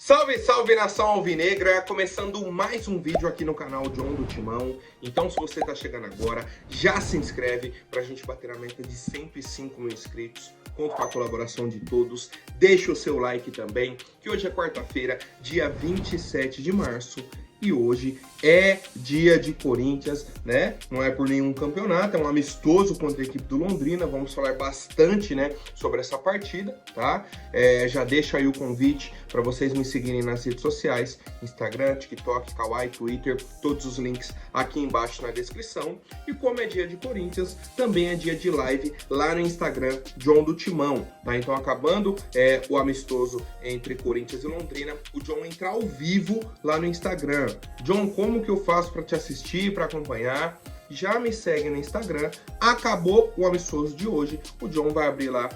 Salve, salve nação alvinegra, começando mais um vídeo aqui no canal John do Timão. Então se você tá chegando agora, já se inscreve pra gente bater a meta de 105 mil inscritos. Conto com a colaboração de todos, deixa o seu like também, que hoje é quarta-feira, dia 27 de março. E hoje é dia de Corinthians, né? Não é por nenhum campeonato, é um amistoso contra a equipe do Londrina. Vamos falar bastante, né, sobre essa partida, tá? Já deixa aí o convite para vocês me seguirem nas redes sociais, Instagram, TikTok, Kawaii, Twitter, todos os links aqui embaixo na descrição. E como é dia de Corinthians, também é dia de live lá no Instagram, John do Timão, tá? Então acabando o amistoso entre Corinthians e Londrina, o John entra ao vivo lá no Instagram. John, como que eu faço para te assistir, para acompanhar? Já me segue no Instagram. Acabou o amistoso de hoje, o John vai abrir lá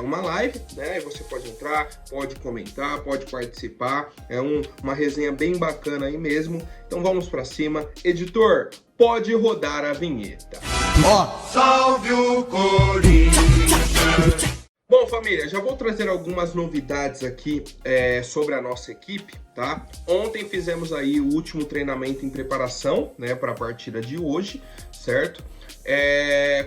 uma live, né? E você pode entrar, pode comentar, pode participar. É uma resenha bem bacana aí mesmo. Então vamos para cima. Editor, pode rodar a vinheta. Salve o Corinthians! Bom, família, já vou trazer algumas novidades aqui sobre a nossa equipe, tá? Ontem fizemos aí o último treinamento em preparação, né, para a partida de hoje, certo?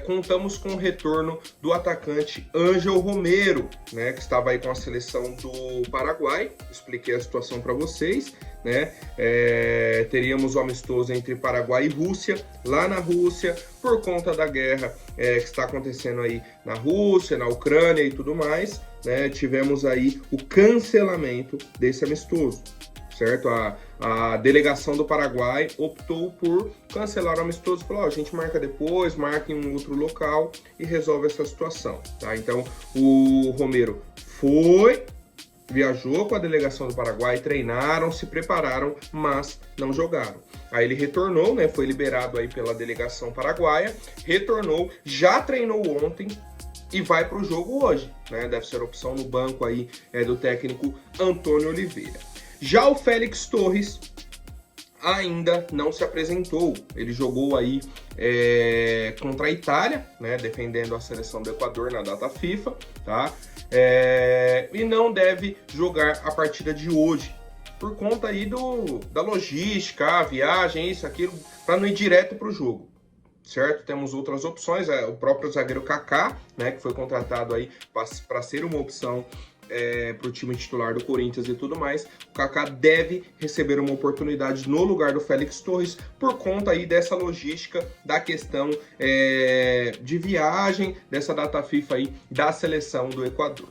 Contamos com o retorno do atacante Ângel Romero, né, que estava aí com a seleção do Paraguai. Expliquei a situação para vocês, né? Teríamos o amistoso entre Paraguai e Rússia, lá na Rússia, por conta da guerra que está acontecendo aí na Rússia, na Ucrânia e tudo mais, né? Tivemos aí o cancelamento desse amistoso, certo? A delegação do Paraguai optou por cancelar o amistoso, falou, a gente marca depois, marca em um outro local e resolve essa situação, tá? Então o Romero viajou com a delegação do Paraguai, treinaram, se prepararam, mas não jogaram. Aí ele retornou, né? Foi liberado aí pela delegação paraguaia, retornou, já treinou ontem e vai para o jogo hoje, né? Deve ser opção no banco aí do técnico Antônio Oliveira. Já o Félix Torres ainda não se apresentou. Ele jogou aí contra a Itália, né? Defendendo a seleção do Equador na data FIFA, tá? E não deve jogar a partida de hoje, por conta aí da logística, a viagem, isso, aquilo, para não ir direto para o jogo, certo? Temos outras opções, o próprio zagueiro Kaká, né, que foi contratado aí para ser uma opção para o time titular do Corinthians e tudo mais. O Kaká deve receber uma oportunidade no lugar do Félix Torres por conta aí dessa logística da questão de viagem, dessa data FIFA aí da seleção do Equador.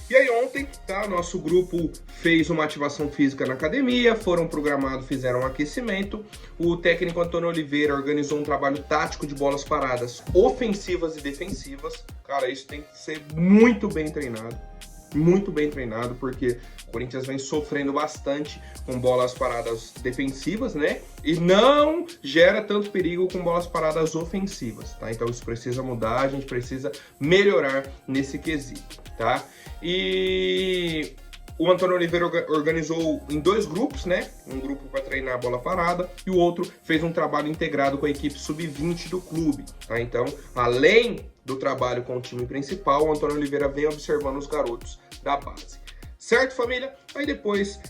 E aí ontem, tá, nosso grupo fez uma ativação física na academia, foram programados, fizeram um aquecimento. O técnico Antônio Oliveira organizou um trabalho tático de bolas paradas ofensivas e defensivas. Cara, isso tem que ser muito bem treinado, porque o Corinthians vem sofrendo bastante com bolas paradas defensivas, né? E não gera tanto perigo com bolas paradas ofensivas, tá? Então isso precisa mudar, a gente precisa melhorar nesse quesito, tá? E o Antônio Oliveira organizou em dois grupos, né? Um grupo para treinar a bola parada e o outro fez um trabalho integrado com a equipe sub-20 do clube, tá? Então, além do trabalho com o time principal, o Antônio Oliveira vem observando os garotos da base. Certo, família? Aí depois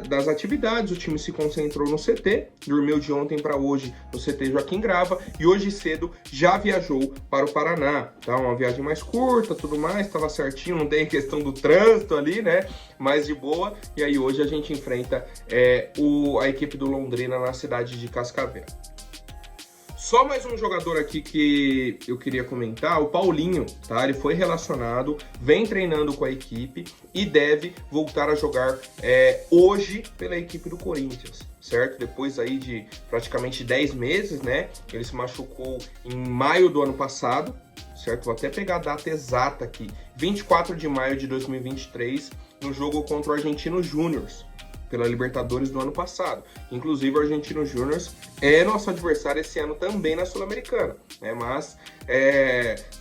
das atividades, o time se concentrou no CT, dormiu de ontem para hoje no CT Joaquim Grava e hoje cedo já viajou para o Paraná, tá? Uma viagem mais curta, tudo mais, estava certinho, não tem questão do trânsito ali, né? Mais de boa. E aí hoje a gente enfrenta a equipe do Londrina na cidade de Cascavel. Só mais um jogador aqui que eu queria comentar, o Paulinho, tá? Ele foi relacionado, vem treinando com a equipe e deve voltar a jogar hoje pela equipe do Corinthians, certo? Depois aí de praticamente 10 meses, né? Ele se machucou em maio do ano passado, certo? Vou até pegar a data exata aqui, 24 de maio de 2023, no jogo contra o Argentino Júnior, pela Libertadores do ano passado. Inclusive o Argentino Júnior é nosso adversário esse ano também na Sul-Americana, né? Mas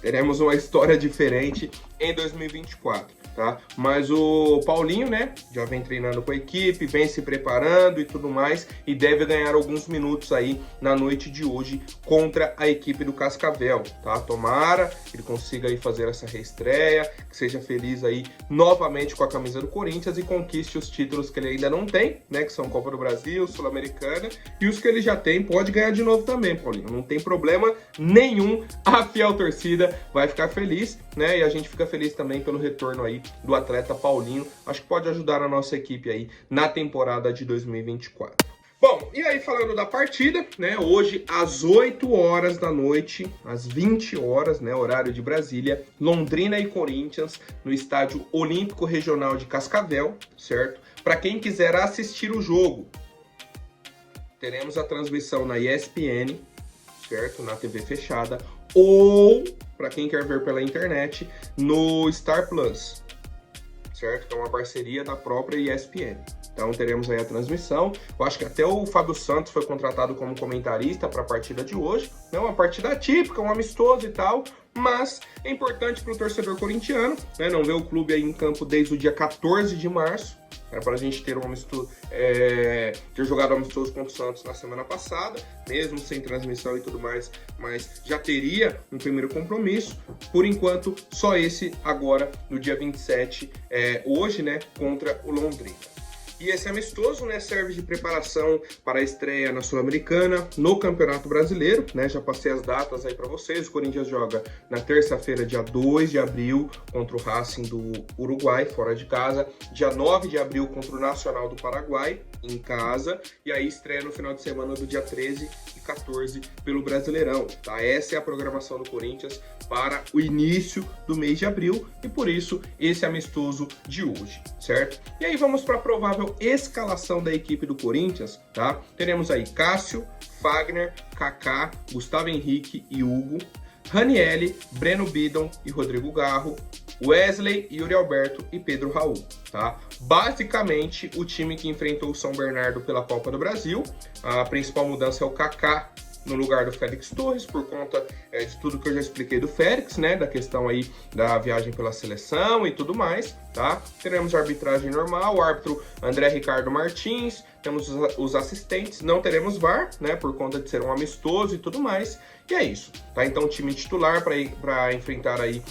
teremos uma história diferente em 2024. tá? Mas o Paulinho, né, já vem treinando com a equipe, vem se preparando e tudo mais, e deve ganhar alguns minutos aí na noite de hoje contra a equipe do Cascavel, tá? Tomara que ele consiga aí fazer essa reestreia, que seja feliz aí novamente com a camisa do Corinthians e conquiste os títulos que ele ainda não tem, né, que são Copa do Brasil, Sul-Americana, e os que ele já tem, pode ganhar de novo também, Paulinho, não tem problema nenhum, a fiel torcida vai ficar feliz, né, e a gente fica feliz também pelo retorno aí do atleta Paulinho, acho que pode ajudar a nossa equipe aí na temporada de 2024. Bom, e aí falando da partida, né, hoje às 8 horas da noite, às 20 horas, né, horário de Brasília, Londrina e Corinthians no Estádio Olímpico Regional de Cascavel, certo? Para quem quiser assistir o jogo, teremos a transmissão na ESPN, certo? Na TV fechada, ou, para quem quer ver pela internet, no Star Plus, certo? Que é uma parceria da própria ESPN. Então teremos aí a transmissão. Eu acho que até o Fábio Santos foi contratado como comentarista para a partida de hoje. É uma partida típica, um amistoso e tal, mas é importante para o torcedor corintiano, né, não ver o clube aí em campo desde o dia 14 de março. Era para a gente ter ter jogado amistoso contra o Santos na semana passada, mesmo sem transmissão e tudo mais, mas já teria um primeiro compromisso. Por enquanto, só esse agora, no dia 27, hoje, né, contra o Londrina. E esse amistoso, né, serve de preparação para a estreia na Sul-Americana, no Campeonato Brasileiro, né, já passei as datas aí para vocês. O Corinthians joga na terça-feira, dia 2 de abril, contra o Racing do Uruguai, fora de casa. Dia 9 de abril, contra o Nacional do Paraguai, em casa. E aí estreia no final de semana do dia 13 e 14 pelo Brasileirão, tá? Essa é a programação do Corinthians para o início do mês de abril e por isso esse amistoso de hoje, certo? E aí vamos para a provável escalação da equipe do Corinthians, tá? Teremos aí Cássio, Fagner, Kaká, Gustavo Henrique e Hugo, Ranielli, Breno Bidon e Rodrigo Garro, Wesley, Yuri Alberto e Pedro Raul, tá? Basicamente o time que enfrentou o São Bernardo pela Copa do Brasil. A principal mudança é o Kaká no lugar do Félix Torres, por conta de tudo que eu já expliquei do Félix, né, da questão aí da viagem pela seleção e tudo mais, tá? Teremos a arbitragem normal, o árbitro André Ricardo Martins, temos os assistentes, não teremos VAR, né, por conta de ser um amistoso e tudo mais, e é isso, tá? Então time titular para enfrentar aí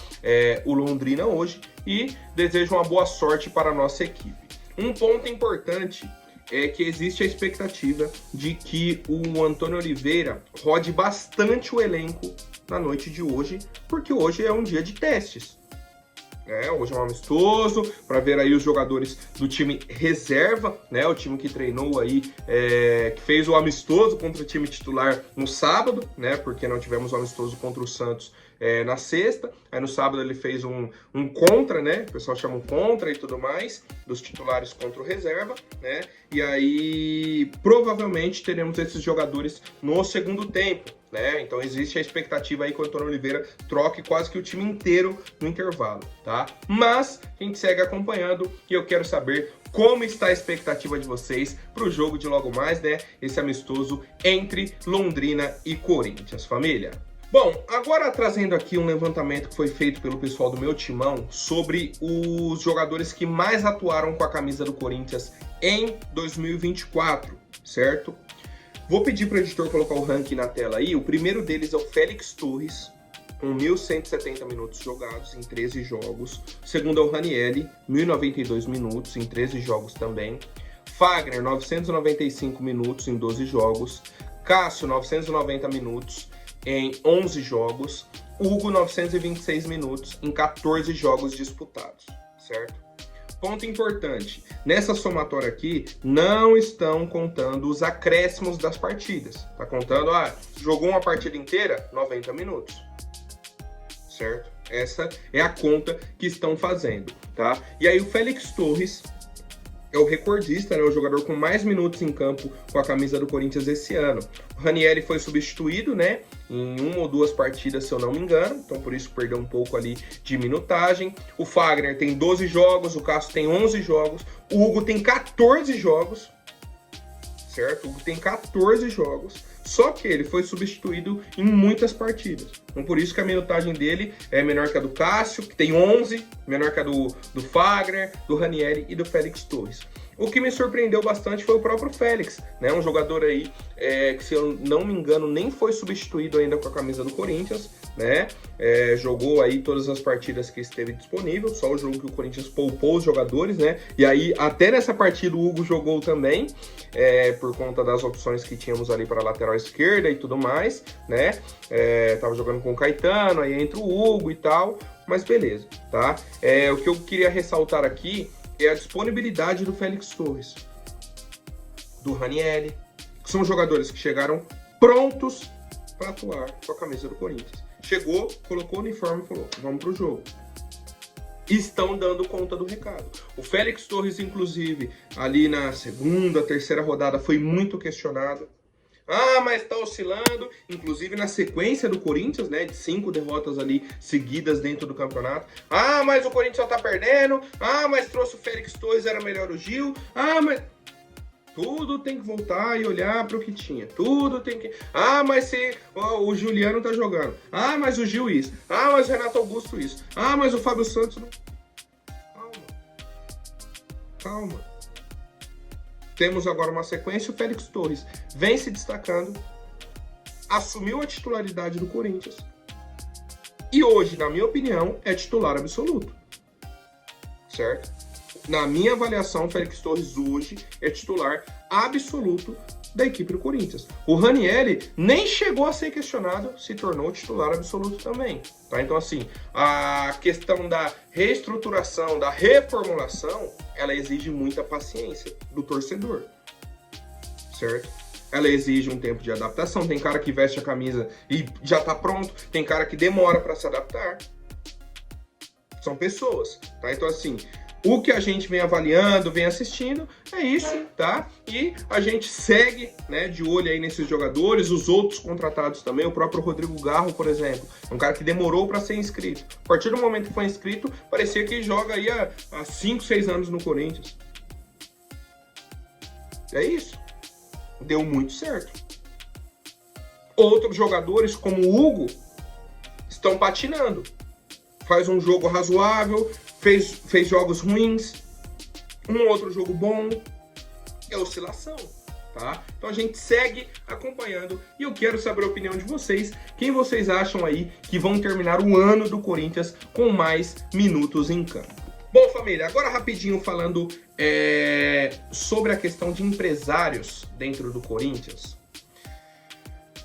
o Londrina hoje, e desejo uma boa sorte para a nossa equipe. Um ponto importante é que existe a expectativa de que o Antônio Oliveira rode bastante o elenco na noite de hoje, porque hoje é um dia de testes. Hoje é um amistoso, para ver aí os jogadores do time reserva, né? O time que treinou aí, que fez o amistoso contra o time titular no sábado, né? Porque não tivemos o amistoso contra o Santos na sexta. Aí no sábado ele fez um contra, né? O pessoal chama um contra e tudo mais, dos titulares contra o reserva, né? E aí provavelmente teremos esses jogadores no segundo tempo, né? Então existe a expectativa aí que o Antônio Oliveira troque quase que o time inteiro no intervalo, tá? Mas a gente segue acompanhando e eu quero saber como está a expectativa de vocês para o jogo de logo mais, né? Esse amistoso entre Londrina e Corinthians, família. Bom, agora trazendo aqui um levantamento que foi feito pelo pessoal do meu timão sobre os jogadores que mais atuaram com a camisa do Corinthians em 2024, certo? Vou pedir para o editor colocar o ranking na tela aí. O primeiro deles é o Félix Torres, com 1.170 minutos jogados em 13 jogos. O segundo é o Ranielli, 1.092 minutos em 13 jogos também. Fagner, 995 minutos em 12 jogos. Cássio, 990 minutos em 11 jogos. Hugo, 926 minutos em 14 jogos disputados, certo? Ponto importante, nessa somatória aqui, não estão contando os acréscimos das partidas. Tá contando, jogou uma partida inteira, 90 minutos, certo? Essa é a conta que estão fazendo, tá? E aí o Félix Torres é o recordista, né, o jogador com mais minutos em campo com a camisa do Corinthians esse ano. O Ranielli foi substituído, né, em uma ou duas partidas, se eu não me engano, então por isso perdeu um pouco ali de minutagem. O Fagner tem 12 jogos, o Cássio tem 11 jogos, o Hugo tem 14 jogos, certo? O Hugo tem 14 jogos, Só que ele foi substituído em muitas partidas. Então, por isso que a minutagem dele é menor que a do Cássio, que tem 11, menor que a do Fagner, do Ranieri e do Félix Torres. O que me surpreendeu bastante foi o próprio Félix, né? Um jogador aí que, se eu não me engano, nem foi substituído ainda com a camisa do Corinthians, né? Jogou aí todas as partidas que esteve disponível, só o jogo que o Corinthians poupou os jogadores, né? E aí, até nessa partida, o Hugo jogou também, por conta das opções que tínhamos ali para a lateral esquerda e tudo mais, né? Tava jogando com o Caetano, aí entra o Hugo e tal, mas beleza, tá? O que eu queria ressaltar aqui é a disponibilidade do Félix Torres, do Ranieri, que são jogadores que chegaram prontos para atuar com a camisa do Corinthians. Chegou, colocou o uniforme e falou, vamos pro jogo. Estão dando conta do recado. O Félix Torres, inclusive, ali na segunda, terceira rodada, foi muito questionado. Mas tá oscilando, inclusive na sequência do Corinthians, né, de 5 derrotas ali seguidas dentro do campeonato. Mas o Corinthians só tá perdendo. Mas trouxe o Félix Torres, era melhor o Gil. Mas... tudo tem que voltar e olhar para o que tinha. Tudo tem que... mas se o Juliano tá jogando. Mas o Gil isso. Mas o Renato Augusto isso. Mas o Fábio Santos... Calma. Temos agora uma sequência, o Félix Torres vem se destacando, assumiu a titularidade do Corinthians e hoje, na minha opinião, é titular absoluto, certo? Na minha avaliação, o Félix Torres hoje é titular absoluto da equipe do Corinthians. O Ranieri nem chegou a ser questionado, se tornou titular absoluto também, tá? Então, assim, a questão da reestruturação, da reformulação, ela exige muita paciência do torcedor, certo? Ela exige um tempo de adaptação. Tem cara que veste a camisa e já tá pronto, tem cara que demora para se adaptar. São pessoas, tá? Então, assim, o que a gente vem avaliando, vem assistindo, é isso, tá? E a gente segue, né, de olho aí nesses jogadores, os outros contratados também, o próprio Rodrigo Garro, por exemplo, é um cara que demorou para ser inscrito. A partir do momento que foi inscrito, parecia que joga aí há 5, 6 anos no Corinthians. É isso. Deu muito certo. Outros jogadores, como o Hugo, estão patinando. Faz um jogo razoável, fez jogos ruins, um outro jogo bom, é oscilação, tá? Então a gente segue acompanhando e eu quero saber a opinião de vocês, quem vocês acham aí que vão terminar o ano do Corinthians com mais minutos em campo. Bom, família, agora rapidinho falando sobre a questão de empresários dentro do Corinthians.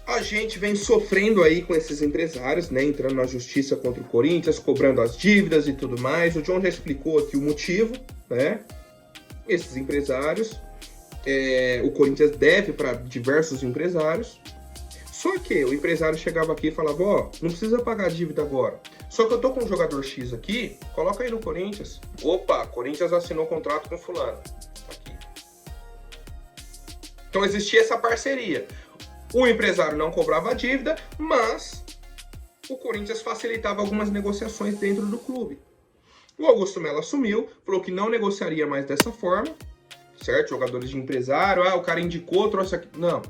A gente vem sofrendo aí com esses empresários, né, entrando na justiça contra o Corinthians, cobrando as dívidas e tudo mais. O John já explicou aqui o motivo, né? Esses empresários, o Corinthians deve para diversos empresários. Só que o empresário chegava aqui e falava, não precisa pagar a dívida agora. Só que eu tô com um jogador X aqui, coloca aí no Corinthians. Opa, Corinthians assinou contrato com fulano. Aqui. Então existia essa parceria. O empresário não cobrava a dívida, mas o Corinthians facilitava algumas negociações dentro do clube. O Augusto Melo assumiu, falou que não negociaria mais dessa forma, certo? Jogadores de empresário, o cara indicou, trouxe aqui. Não,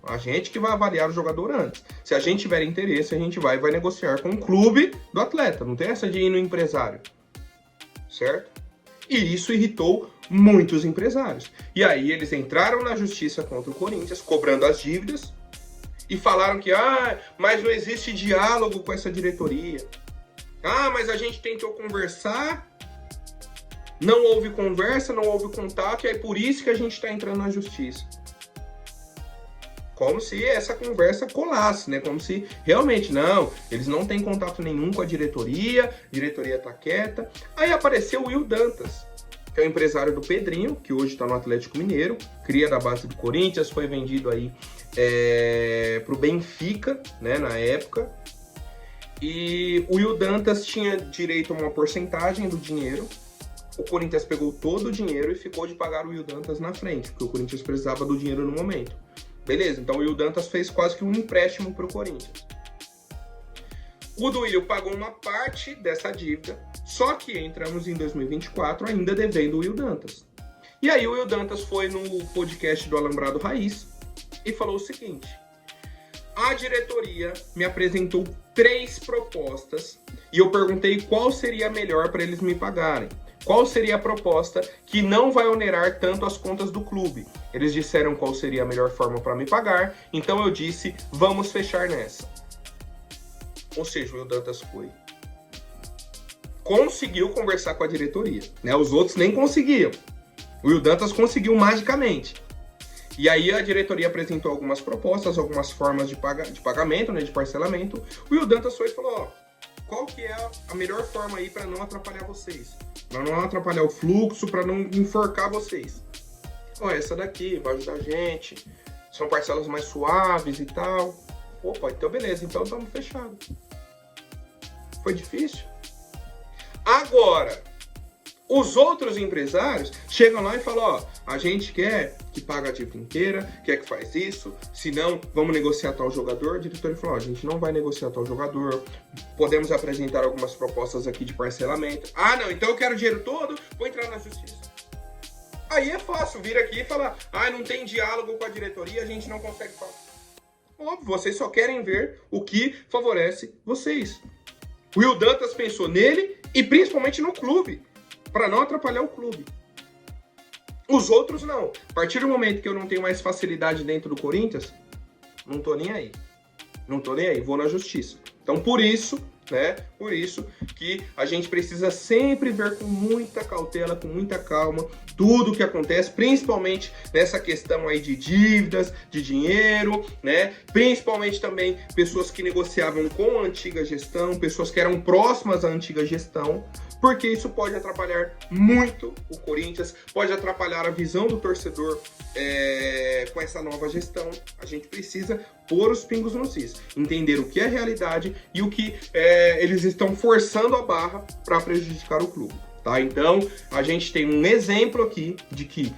a gente que vai avaliar o jogador antes. Se a gente tiver interesse, a gente vai negociar com o clube do atleta. Não tem essa de ir no empresário, certo? E isso irritou muitos empresários. E aí eles entraram na justiça contra o Corinthians, cobrando as dívidas, e falaram que, mas não existe diálogo com essa diretoria. Mas a gente tentou conversar, não houve conversa, não houve contato, e é por isso que a gente está entrando na justiça. Como se essa conversa colasse, né? Como se realmente, não, eles não têm contato nenhum com a diretoria tá quieta. Aí apareceu o Will Dantas, que é o empresário do Pedrinho, que hoje está no Atlético Mineiro, cria da base do Corinthians, foi vendido aí pro Benfica, né, na época. E o Will Dantas tinha direito a uma porcentagem do dinheiro. O Corinthians pegou todo o dinheiro e ficou de pagar o Will Dantas na frente, porque o Corinthians precisava do dinheiro no momento. Beleza, então o Will Dantas fez quase que um empréstimo para o Corinthians. O Duílio pagou uma parte dessa dívida, só que entramos em 2024 ainda devendo o Will Dantas. E aí o Will Dantas foi no podcast do Alambrado Raiz e falou o seguinte, A diretoria me apresentou 3 propostas e eu perguntei qual seria a melhor para eles me pagarem. Qual seria a proposta que não vai onerar tanto as contas do clube? Eles disseram qual seria a melhor forma para me pagar, então eu disse, vamos fechar nessa. Ou seja, o Will Dantas foi. Conseguiu conversar com a diretoria, né? Os outros nem conseguiam. O Will Dantas conseguiu magicamente. E aí a diretoria apresentou algumas propostas, algumas formas de pagamento, né, de parcelamento. O Will Dantas foi e falou, ó, qual que é a melhor forma aí para não atrapalhar vocês? Para não atrapalhar o fluxo, para não enforcar vocês. Ó, essa daqui vai ajudar a gente, são parcelas mais suaves e tal. Opa, então beleza, então estamos fechados. Foi difícil? Agora, os outros empresários chegam lá e falam, ó, a gente quer que paga a dívida inteira, quer que faz isso, se não, vamos negociar tal jogador. O diretor falou, ó, a gente não vai negociar tal jogador, podemos apresentar algumas propostas aqui de parcelamento. Ah, não, então eu quero o dinheiro todo, vou entrar na justiça. Aí é fácil vir aqui e falar, ah, não tem diálogo com a diretoria, a gente não consegue falar. Óbvio, vocês só querem ver o que favorece vocês. O Will Dantas pensou nele e principalmente no clube, para não atrapalhar o clube. Os outros não. A partir do momento que eu não tenho mais facilidade dentro do Corinthians, não tô nem aí. Não tô nem aí, vou na justiça. Então por isso, né? Por isso que a gente precisa sempre ver com muita cautela, com muita calma, tudo o que acontece, principalmente nessa questão aí de dívidas, de dinheiro, né? Principalmente também pessoas que negociavam com a antiga gestão, pessoas que eram próximas à antiga gestão, porque isso pode atrapalhar muito o Corinthians, pode atrapalhar a visão do torcedor com essa nova gestão. A gente precisa pôr os pingos nos is, entender o que é realidade e o que eles estão forçando a barra para prejudicar o clube. Tá? Então, a gente tem um exemplo aqui de que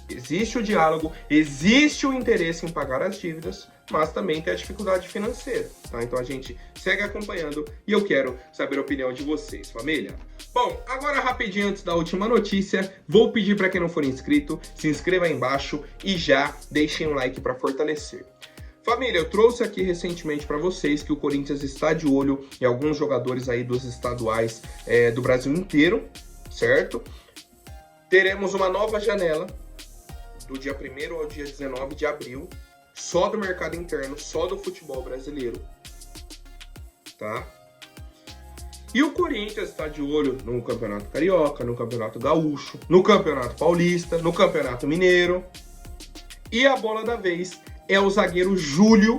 existe o diálogo, existe o interesse em pagar as dívidas, mas também tem a dificuldade financeira, tá? Então a gente segue acompanhando e eu quero saber a opinião de vocês, família. Bom, agora rapidinho antes da última notícia, vou pedir para quem não for inscrito, se inscreva aí embaixo e já deixem um like para fortalecer. Família, eu trouxe aqui recentemente para vocês que o Corinthians está de olho em alguns jogadores aí dos estaduais do Brasil inteiro, certo? Teremos uma nova janela do dia 1º ao dia 19 de abril, só do mercado interno, só do futebol brasileiro, tá? E o Corinthians está de olho no Campeonato Carioca, no Campeonato Gaúcho, no Campeonato Paulista, no Campeonato Mineiro. E a bola da vez é o zagueiro Júlio,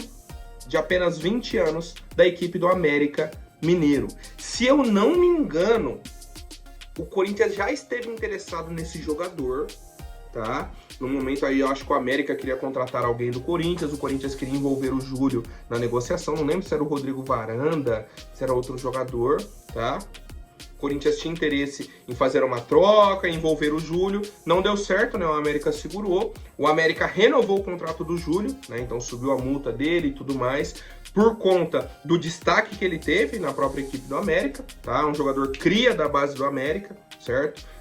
de apenas 20 anos, da equipe do América Mineiro. Se eu não me engano, o Corinthians já esteve interessado nesse jogador, tá? No momento aí, eu acho que o América queria contratar alguém do Corinthians, o Corinthians queria envolver o Júlio na negociação, não lembro se era o Rodrigo Varanda, se era outro jogador, tá? O Corinthians tinha interesse em fazer uma troca, envolver o Júlio, não deu certo, né? O América segurou, o América renovou o contrato do Júlio, né? Então subiu a multa dele e tudo mais, por conta do destaque que ele teve na própria equipe do América, tá? Um jogador cria da base do América, certo?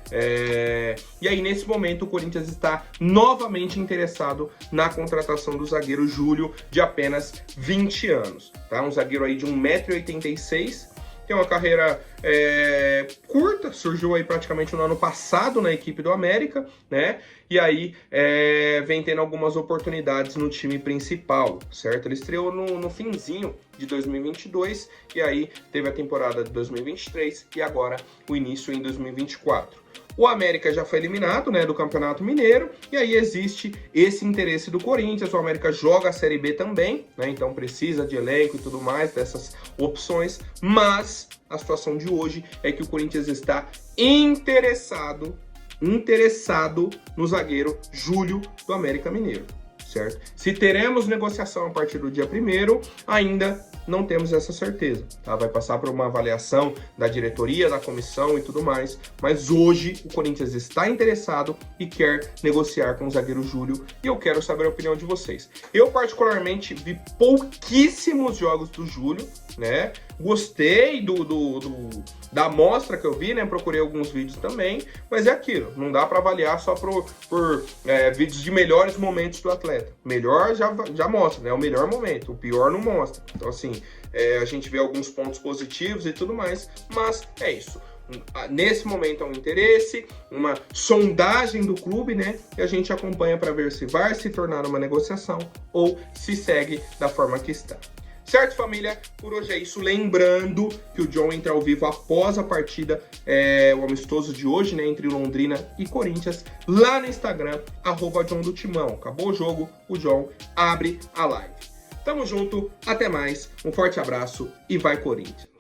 E aí, nesse momento, o Corinthians está novamente interessado na contratação do zagueiro Júlio, de apenas 20 anos. Tá? Um zagueiro aí de 1,86 m, tem uma carreira curta, surgiu aí praticamente no ano passado na equipe do América, né? E aí vem tendo algumas oportunidades no time principal, certo? Ele estreou no finzinho de 2022 e aí teve a temporada de 2023 e agora o início em 2024. O América já foi eliminado, né, do Campeonato Mineiro, e aí existe esse interesse do Corinthians. O América joga a Série B também, né, então precisa de elenco e tudo mais, dessas opções, mas a situação de hoje é que o Corinthians está interessado no zagueiro Júlio do América Mineiro, certo? Se teremos negociação a partir do dia 1º, ainda não temos essa certeza, tá? Vai passar por uma avaliação da diretoria, da comissão e tudo mais, mas hoje o Corinthians está interessado e quer negociar com o zagueiro Júlio, e eu quero saber a opinião de vocês. Eu particularmente vi pouquíssimos jogos do Júlio, né? Gostei da amostra que eu vi, né? Procurei alguns vídeos também, mas é aquilo, não dá para avaliar só por vídeos de melhores momentos do atleta. Melhor já mostra, né? O melhor momento, o pior não mostra. Então, assim, a gente vê alguns pontos positivos e tudo mais, mas é isso. Nesse momento é um interesse, uma sondagem do clube, né? E a gente acompanha para ver se vai se tornar uma negociação ou se segue da forma que está. Certo, família? Por hoje é isso. Lembrando que o John entra ao vivo após a partida, o amistoso de hoje, né? Entre Londrina e Corinthians, lá no Instagram, @JohnDoTimão. Acabou o jogo, o John abre a live. Tamo junto, até mais, um forte abraço e vai Corinthians!